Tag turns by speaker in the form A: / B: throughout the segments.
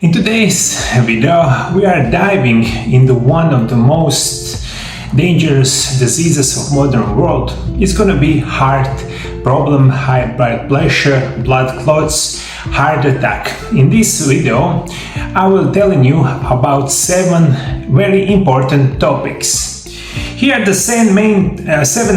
A: In today's video, we are diving into one of the most dangerous diseases of modern world. It's gonna be heart problem, high blood pressure, blood clots, heart attack. In this video, I will tell you about 7 very important topics. Here are the 7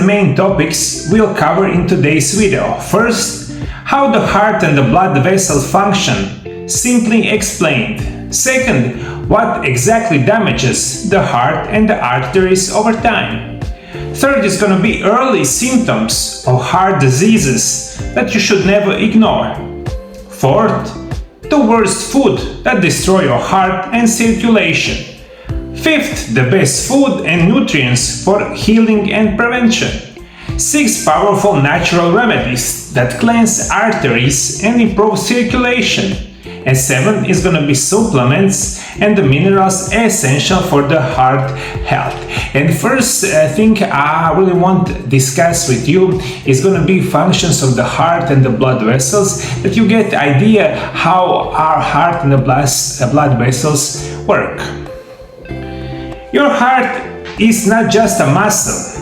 A: main topics we'll cover in today's video. First, how the heart and the blood vessel function. Simply explained. Second, what exactly damages the heart and the arteries over time. Third is going to be early symptoms of heart diseases that you should never ignore. Fourth, the worst food that destroy your heart and circulation. Fifth, the best food and nutrients for healing and prevention. 6 powerful natural remedies that cleanse arteries and improve circulation. And 7 is going to be supplements and the minerals essential for the heart health. And first thing I really want to discuss with you is going to be functions of the heart and the blood vessels, that you get the idea how our heart and the blood vessels work. Your heart is not just a muscle,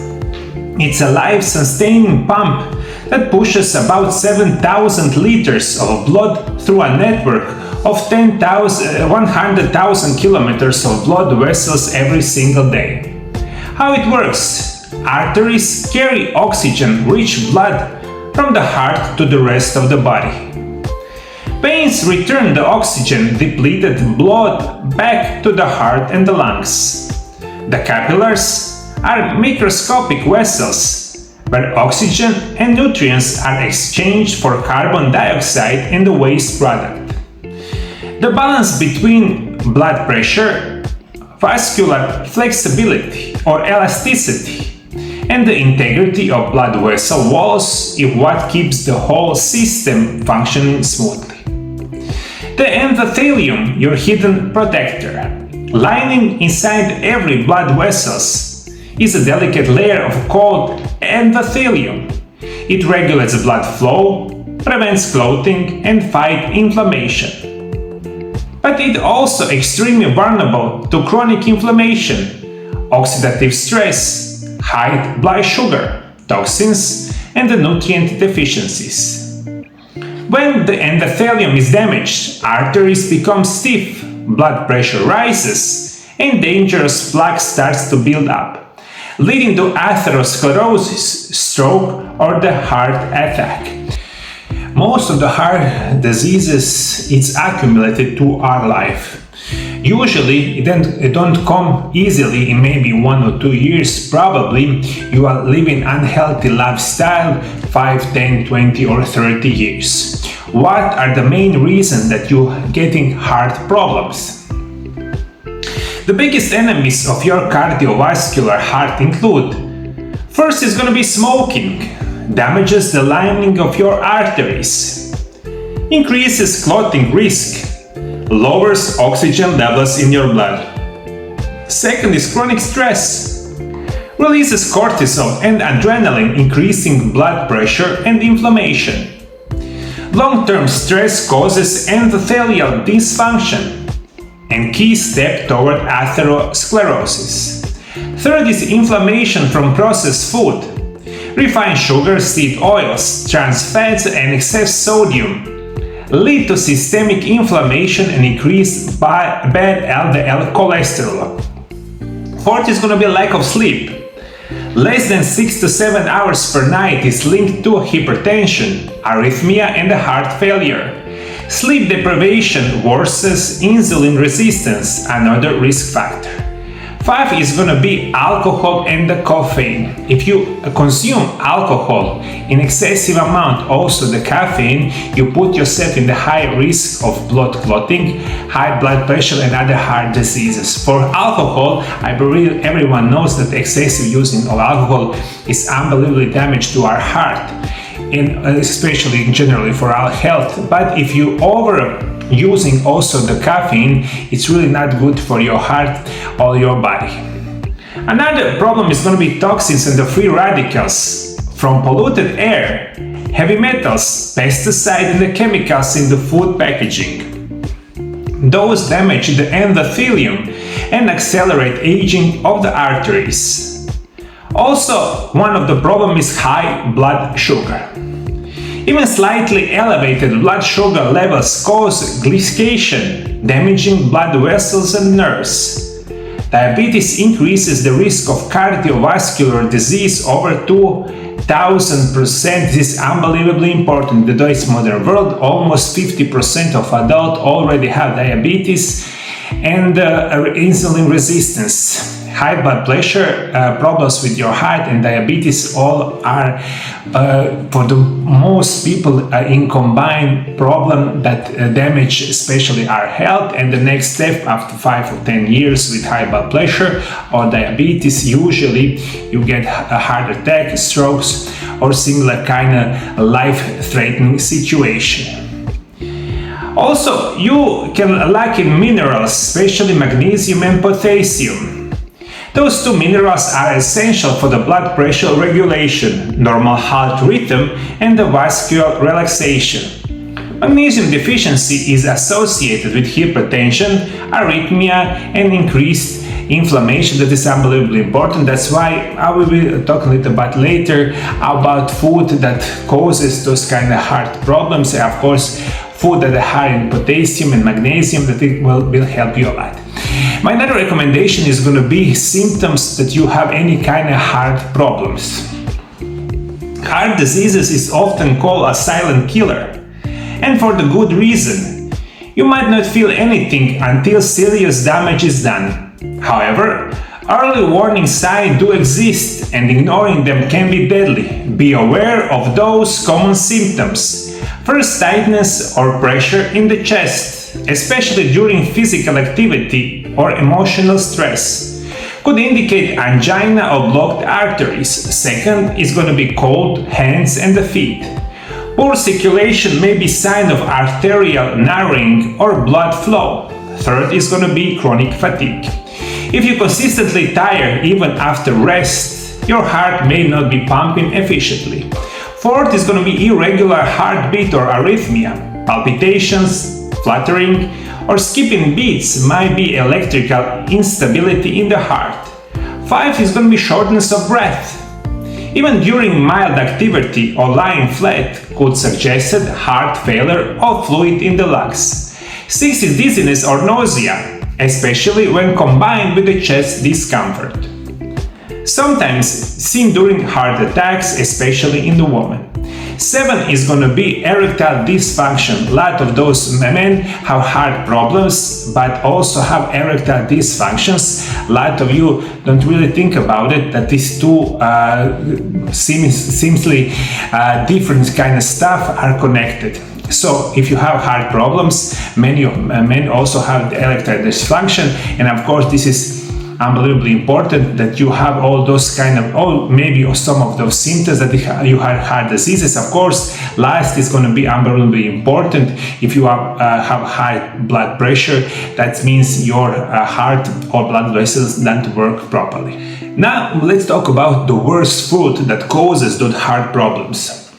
A: it's a life-sustaining pump that pushes about 7,000 liters of blood through a network of 100,000 kilometers of blood vessels every single day. How it works? Arteries carry oxygen-rich blood from the heart to the rest of the body. Veins return the oxygen-depleted blood back to the heart and the lungs. The capillaries are microscopic vessels where oxygen and nutrients are exchanged for carbon dioxide and the waste product. The balance between blood pressure, vascular flexibility or elasticity, and the integrity of blood vessel walls is what keeps the whole system functioning smoothly. The endothelium, your hidden protector, lining inside every blood vessels, is a delicate layer called endothelium. It regulates blood flow, prevents clotting, and fights inflammation. But it also extremely vulnerable to chronic inflammation, oxidative stress, high blood sugar, toxins, and the nutrient deficiencies. When the endothelium is damaged, arteries become stiff, blood pressure rises, and dangerous plaque starts to build up, leading to atherosclerosis, stroke, or the heart attack. Most of the heart diseases it's accumulated to our life. Usually it don't come easily in maybe 1 or 2 years. Probably you are living unhealthy lifestyle 5, 10, 20 or 30 years. What are the main reasons that you're getting heart problems? The biggest enemies of your cardiovascular heart include: first is going to be smoking, damages the lining of your arteries, increases clotting risk, lowers oxygen levels in your blood. Second is chronic stress, releases cortisol and adrenaline, increasing blood pressure and inflammation. Long-term stress causes endothelial dysfunction and key step toward atherosclerosis. Third is inflammation from processed food. Refined sugars, seed oils, trans fats, and excess sodium lead to systemic inflammation and increased bad LDL cholesterol. Fourth is going to be lack of sleep. Less than 6 to 7 hours per night is linked to hypertension, arrhythmia, and heart failure. Sleep deprivation worsens insulin resistance, another risk factor. 5 is going to be alcohol and the caffeine. If you consume alcohol in excessive amount, also the caffeine, you put yourself in the high risk of blood clotting, high blood pressure, and other heart diseases. For alcohol, I believe everyone knows that excessive using of alcohol is unbelievably damage to our heart, and especially generally for our health. But if you using also the caffeine, it's really not good for your heart or your body. Another problem is going to be toxins and the free radicals from polluted air, heavy metals, pesticides, and the chemicals in the food packaging. Those damage the endothelium and accelerate aging of the arteries. Also, one of the problems is high blood sugar. Even slightly elevated blood sugar levels cause glycation, damaging blood vessels and nerves. Diabetes increases the risk of cardiovascular disease over 2,000%. This is unbelievably important. In today's modern world, almost 50% of adults already have diabetes and insulin resistance. High blood pressure, problems with your heart, and diabetes all are, for the most people, in combined problem that damage especially our health. And the next step after 5 or 10 years with high blood pressure or diabetes, usually you get a heart attack, strokes, or similar kind of life-threatening situation. Also, you can lack in minerals, especially magnesium and potassium. Those two minerals are essential for the blood pressure regulation, normal heart rhythm, and the vascular relaxation. Magnesium deficiency is associated with hypertension, arrhythmia, and increased inflammation. That is unbelievably important. That's why I will be talking a little bit later about food that causes those kind of heart problems. And of course, food that are high in potassium and magnesium, that it will help you a lot. My another recommendation is going to be symptoms that you have any kind of heart problems. Heart diseases is often called a silent killer, and for the good reason. You might not feel anything until serious damage is done. However, early warning signs do exist, and ignoring them can be deadly. Be aware of those common symptoms. First, tightness or pressure in the chest, especially during physical activity or emotional stress, could indicate angina or blocked arteries. Second is going to be cold hands and the feet. Poor circulation may be sign of arterial narrowing or blood flow. Third is going to be chronic fatigue. If you consistently tired even after rest, your heart may not be pumping efficiently. Fourth is going to be irregular heartbeat or arrhythmia. Palpitations, fluttering, or skipping beats might be electrical instability in the heart. 5 is going to be shortness of breath. Even during mild activity or lying flat could suggest heart failure or fluid in the lungs. 6 is dizziness or nausea, especially when combined with the chest discomfort. Sometimes seen during heart attacks, especially in the woman. 7 is going to be erectile dysfunction. A lot of those men have heart problems, but also have erectile dysfunctions. A lot of you don't really think about it, that these two seemingly different kind of stuff are connected. So if you have heart problems, many men also have erectile dysfunction, and of course this is unbelievably important that you have all those kind of, or maybe some of those symptoms that you have heart diseases. Of course, last is going to be unbelievably important. If you have high blood pressure, that means your heart or blood vessels don't work properly. Now let's talk about the worst food that causes those heart problems.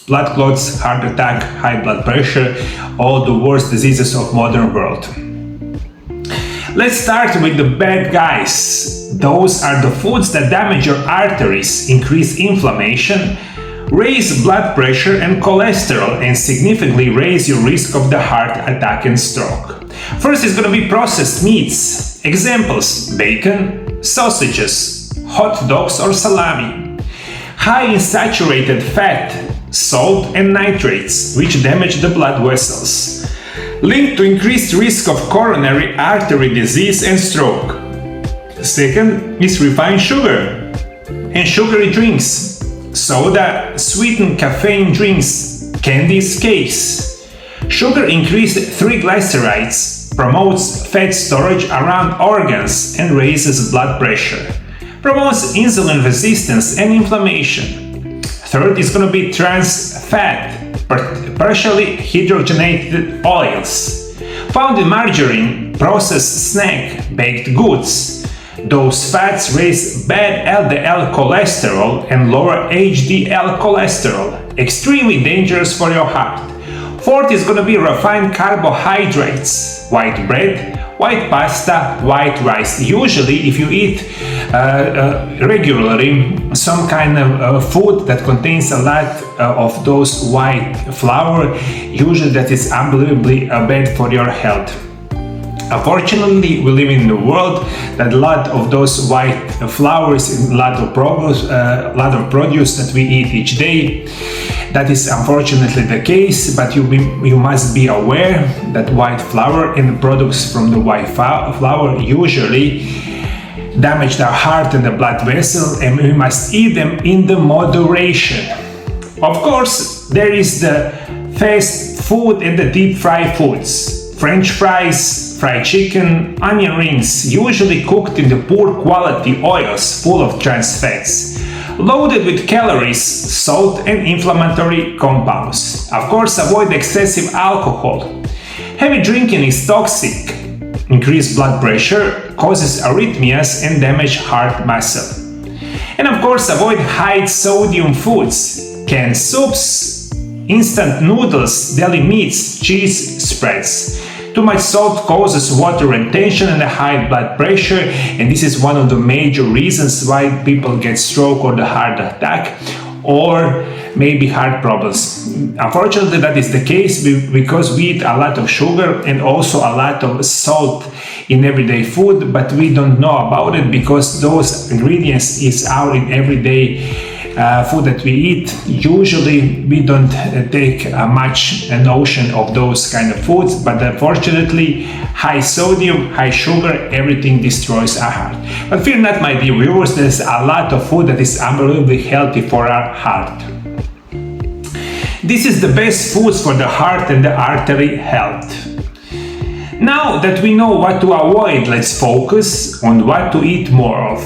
A: Blood clots, heart attack, high blood pressure, all the worst diseases of modern world. Let's start with the bad guys. Those are the foods that damage your arteries, increase inflammation, raise blood pressure and cholesterol, and significantly raise your risk of the heart attack and stroke. First is going to be processed meats. Examples: bacon, sausages, hot dogs or salami. High in saturated fat, salt and nitrates, which damage the blood vessels. Linked to increased risk of coronary artery disease and stroke. Second is refined sugar and sugary drinks, soda, sweetened caffeine drinks, candies, cakes. Sugar increased triglycerides, promotes fat storage around organs and raises blood pressure, promotes insulin resistance and inflammation. Third is going to be trans fat, partially hydrogenated oils, found in margarine, processed snack, baked goods. Those fats raise bad LDL cholesterol and lower HDL cholesterol, extremely dangerous for your heart. Fourth is going to be refined carbohydrates, white bread, white pasta, white rice. Usually, if you eat regularly some kind of food that contains a lot of those white flour, usually that is unbelievably bad for your health. Unfortunately, we live in a world that a lot of those white flours and a lot of produce that we eat each day. That is unfortunately the case, but you must be aware that white flour and the products from the white flour usually damage the heart and the blood vessel, and we must eat them in the moderation. Of course, there is the fast food and the deep fried foods. French fries, fried chicken, onion rings, usually cooked in the poor quality oils full of trans fats, loaded with calories, salt and inflammatory compounds. Of course, avoid excessive alcohol. Heavy drinking is toxic. Increased blood pressure causes arrhythmias and damage heart muscle. And of course, avoid high sodium foods, canned soups, instant noodles, deli meats, cheese spreads. Too much salt causes water retention and a high blood pressure, and this is one of the major reasons why people get stroke or the heart attack or maybe heart problems. Unfortunately, that is the case because we eat a lot of sugar and also a lot of salt in everyday food, but we don't know about it because those ingredients is out in everyday food that we eat. Usually we don't take much notion of those kind of foods, but unfortunately high sodium, high sugar, everything destroys our heart. But fear not, my dear viewers, there's a lot of food that is unbelievably healthy for our heart. This is the best foods for the heart and the artery health. Now that we know what to avoid, let's focus on what to eat more of.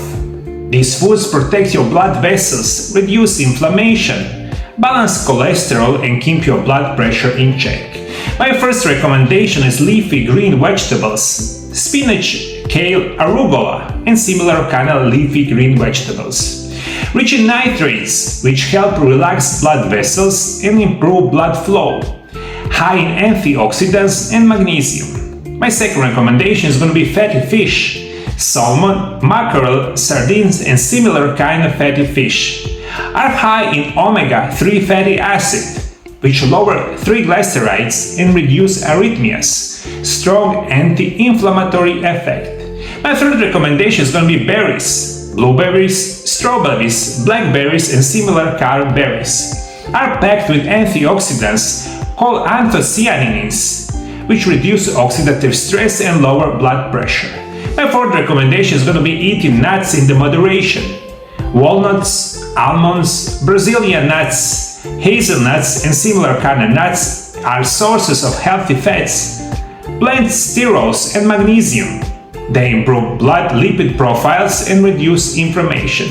A: These foods protect your blood vessels, reduce inflammation, balance cholesterol and keep your blood pressure in check. My first recommendation is leafy green vegetables, spinach, kale, arugula and similar kind of leafy green vegetables. Rich in nitrates, which help relax blood vessels and improve blood flow. High in antioxidants and magnesium. My second recommendation is going to be fatty fish. Salmon, mackerel, sardines and similar kind of fatty fish are high in omega-3 fatty acid, which lower triglycerides and reduce arrhythmias. Strong anti-inflammatory effect. My third recommendation is going to be berries. Blueberries, strawberries, blackberries and similar kind of berries are packed with antioxidants called anthocyanins, which reduce oxidative stress and lower blood pressure. My fourth recommendation is going to be eating nuts in the moderation. Walnuts, almonds, Brazilian nuts, hazelnuts and similar kind of nuts are sources of healthy fats, plant sterols and magnesium. They improve blood lipid profiles and reduce inflammation.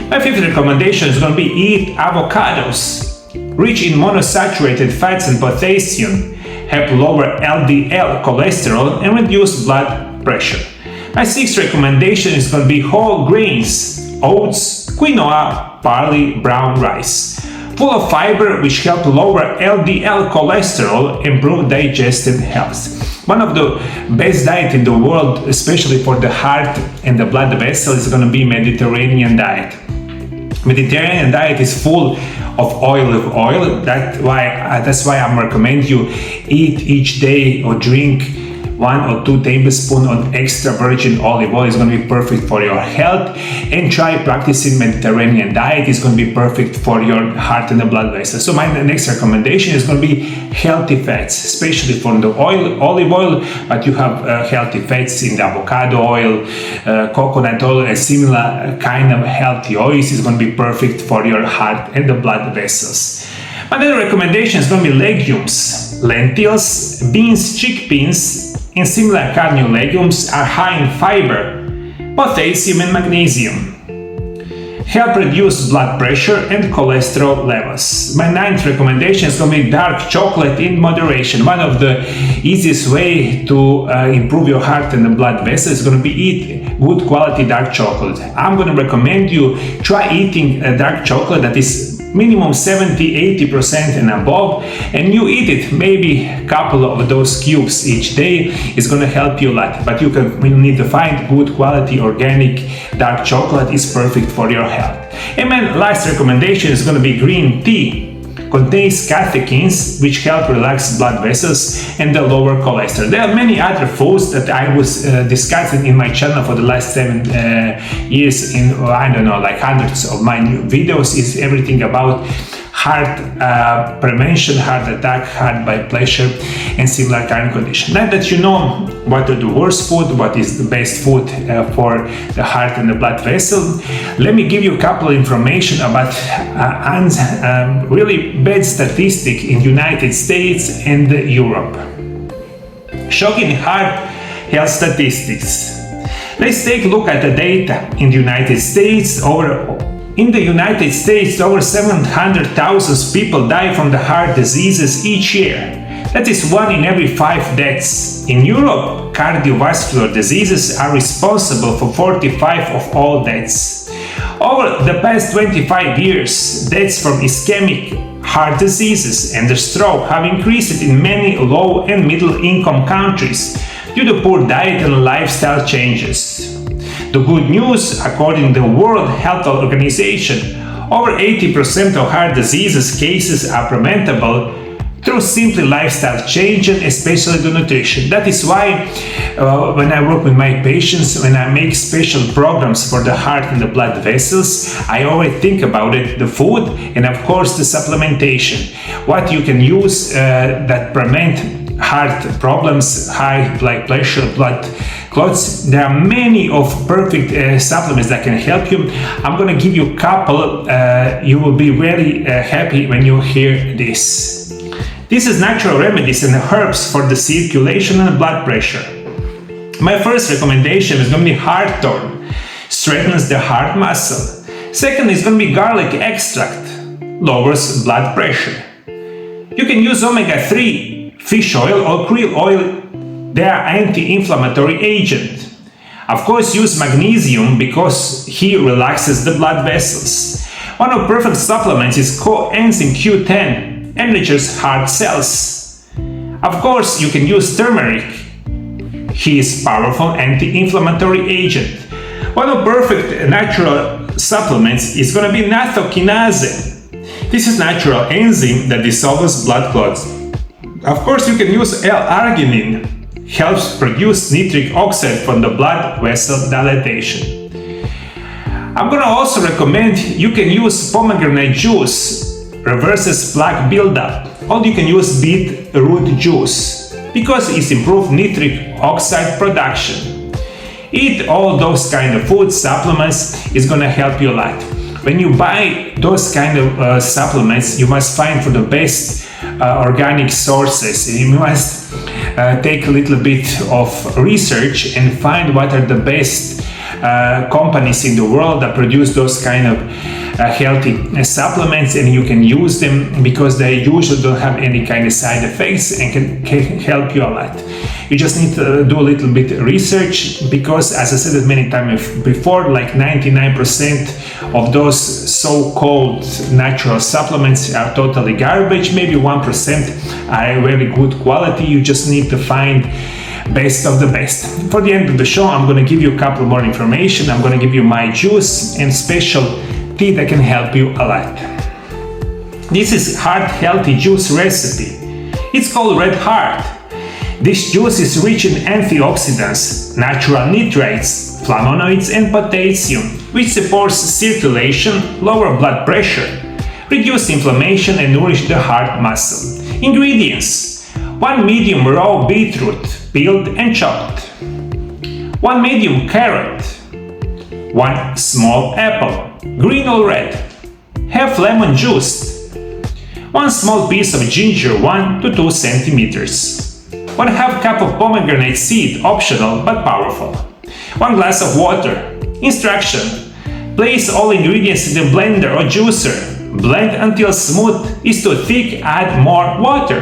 A: My fifth recommendation is going to be eat avocados, rich in monosaturated fats and potassium, help lower LDL cholesterol and reduce blood pressure. My sixth recommendation is going to be whole grains, oats, quinoa, barley, brown rice, full of fiber which help lower LDL cholesterol, improve digestive health. One of the best diet in the world, especially for the heart and the blood vessel, is going to be Mediterranean diet. Mediterranean diet is full of oil. That's why I'm recommend you eat each day or drink 1 or 2 tablespoons of extra virgin olive oil. Is going to be perfect for your health, and try practicing Mediterranean diet. Is going to be perfect for your heart and the blood vessels. So my next recommendation is going to be healthy fats, especially from the olive oil, but you have healthy fats in the avocado oil, coconut oil, and similar kind of healthy oils. Is going to be perfect for your heart and the blood vessels. My other recommendation is going to be legumes. Lentils, beans, chickpeas, and similar kind of legumes are high in fiber, potassium and magnesium. Help reduce blood pressure and cholesterol levels. My ninth recommendation is going to be dark chocolate in moderation. One of the easiest way to improve your heart and the blood vessels is going to be eat good quality dark chocolate. I'm going to recommend you try eating a dark chocolate that is minimum 70-80% and above, and you eat it, maybe a couple of those cubes each day, is going to help you a lot. But you need to find good quality organic dark chocolate is perfect for your health. And my last recommendation is going to be green tea. Contains catechins, which help relax blood vessels and the lower cholesterol. There are many other foods that I was discussing in my channel for the last 7 years in, I don't know, like hundreds of my new videos. Is everything about heart prevention, heart attack, heart by pressure, and similar kind of condition. Now that you know what are the worst food, what is the best food for the heart and the blood vessel, let me give you a couple of information about really bad statistic in United States and Europe. Shocking heart health statistics. Let's take a look at the data in the United States. In the United States, over 700,000 people die from the heart diseases each year. That is 1 in every 5 deaths. In Europe, cardiovascular diseases are responsible for 45% of all deaths. Over the past 25 years, deaths from ischemic heart diseases and the stroke have increased in many low and middle income countries due to poor diet and lifestyle changes. The good news, according to the World Health Organization, over 80% of heart diseases cases are preventable through simply lifestyle change and especially the nutrition. That is why when I work with my patients, when I make special programs for the heart and the blood vessels, I always think about it, the food and of course the supplementation. What you can use that prevent heart problems, high blood pressure, blood clots. There are many of perfect supplements that can help you. I'm going to give you a couple. You will be very happy when you hear this. This is natural remedies and herbs for the circulation and blood pressure. My first recommendation is going to be hawthorn, strengthens the heart muscle. Second is going to be garlic extract, lowers blood pressure. You can use omega-3 fish oil or krill oil. They are anti-inflammatory agent. Of course, use magnesium because he relaxes the blood vessels. One of perfect supplements is coenzyme Q10, enriches heart cells. Of course, you can use turmeric. He is powerful anti-inflammatory agent. One of perfect natural supplements is going to be nattokinase. This is natural enzyme that dissolves blood clots. Of course, you can use L-arginine. Helps produce nitric oxide from the blood vessel dilatation. I'm going to also recommend you can use pomegranate juice, reverses plaque buildup, or you can use beetroot juice because it improves nitric oxide production. Eat all those kind of food supplements is going to help you a lot. When you buy those kind of supplements, you must find for the best organic sources. You must take a little bit of research and find what are the best companies in the world that produce those kind of healthy supplements, and you can use them because they usually don't have any kind of side effects and can help you a lot. You just need to do a little bit of research because, as I said many times before, like 99% of those so-called natural supplements are totally garbage. Maybe 1% are very good quality. You just need to find best of the best. For the end of the show, I'm going to give you a couple more information. I'm going to give you my juice and special tea that can help you a lot. This is heart healthy juice recipe. It's called Red Heart. This juice is rich in antioxidants, natural nitrates, flavonoids and potassium, which supports circulation, lower blood pressure, reduce inflammation and nourish the heart muscle. Ingredients: 1 medium raw beetroot, peeled and chopped, 1 medium carrot, 1 small apple, green or red, half lemon juice, 1 small piece of ginger 1 to 2 centimeters, 1/2 cup of pomegranate seed, optional but powerful, 1 glass of water. Instruction: place all ingredients in the blender or juicer. Blend until smooth. Is too thick, add more water.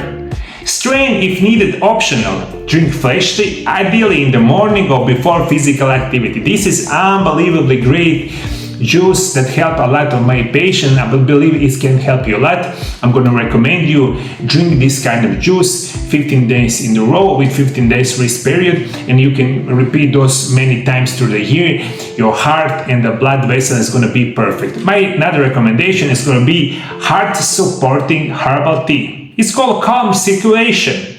A: Strain if needed, optional. Drink freshly, ideally in the morning or before physical activity. This is unbelievably great juice that help a lot of my patients. I believe it can help you a lot. I'm going to recommend you drink this kind of juice 15 days in a row with 15 days rest period, and you can repeat those many times through the year. Your heart and the blood vessel is going to be perfect. My another recommendation is going to be heart supporting herbal tea. It's called Calm Circulation.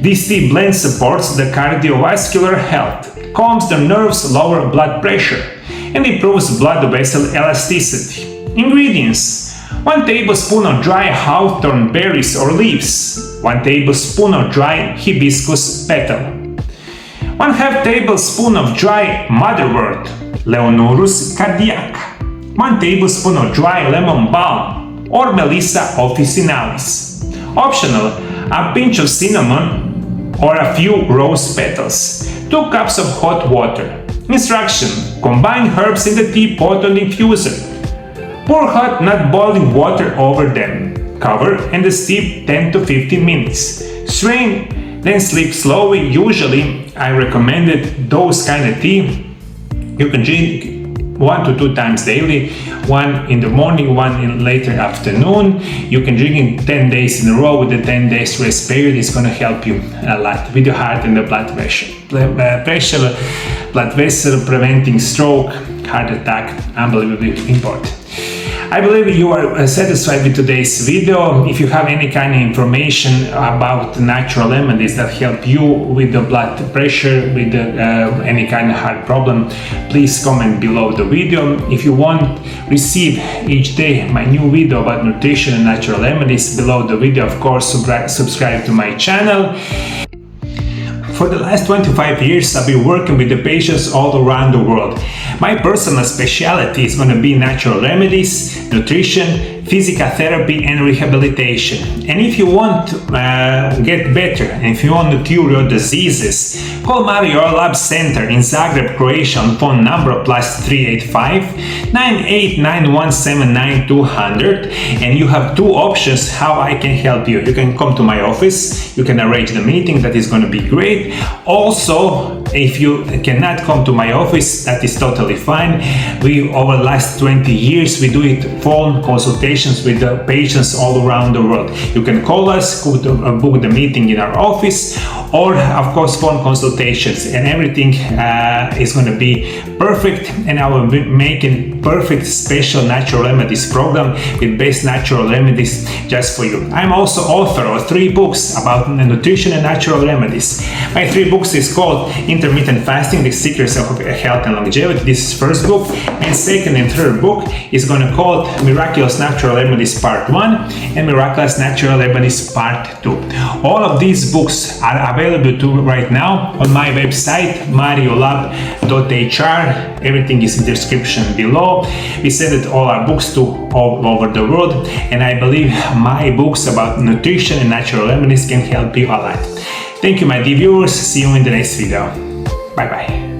A: This tea blend supports the cardiovascular health, calms the nerves, lower blood pressure, and improves blood vessel elasticity. Ingredients: 1 tablespoon of dry hawthorn berries or leaves, 1 tablespoon of dry hibiscus petal, 1/2 tablespoon of dry motherwort, Leonurus cardiaca, 1 tablespoon of dry lemon balm or Melissa officinalis. Optional: a pinch of cinnamon or a few rose petals, 2 cups of hot water. Instruction: combine herbs in the teapot or infuser. Pour hot, not boiling water over them. Cover and steep 10 to 15 minutes. Strain, then sleep slowly. Usually, I recommended those kind of tea. You can drink 1 to 2 times daily, 1 in the morning, 1 in later afternoon. You can drink it 10 days in a row with the 10 days rest period. It's going to help you a lot with your heart and the blood pressure. Blood vessel, preventing stroke, heart attack, unbelievably important. I believe you are satisfied with today's video. If you have any kind of information about natural remedies that help you with the blood pressure, with any kind of heart problem, please comment below the video. If you want receive each day my new video about nutrition and natural remedies, below the video, of course, subscribe to my channel. For the last 25 years, I've been working with the patients all around the world. My personal specialty is going to be natural remedies, nutrition, physical therapy, and rehabilitation. And if you want to get better, and if you want to cure your diseases, call MarioLab Center in Zagreb, Croatia on phone number +385 9891 200, and you have 2 options how I can help you. You can come to my office, you can arrange the meeting, that is going to be great. Also, if you cannot come to my office, that is totally fine. We, over the last 20 years, we do it phone consultations with the patients all around the world. You can call us, book the meeting in our office, or of course phone consultations, and everything is going to be perfect. And I will be making perfect special natural remedies program with best natural remedies just for you. I'm also author of 3 books about nutrition and natural remedies. My 3 books is called Intermittent Fasting: The Secrets of Health and Longevity. This is first book, and second and third book is going to call Miraculous Natural Remedies Part 1 and Miraculous Natural Remedies Part 2. All of these books are available to right now on my website MarioLab.hr. Everything is in the description below. We send all our books to all over the world, and I believe my books about nutrition and natural remedies can help you a lot. Thank you, my dear viewers. See you in the next video. Bye bye.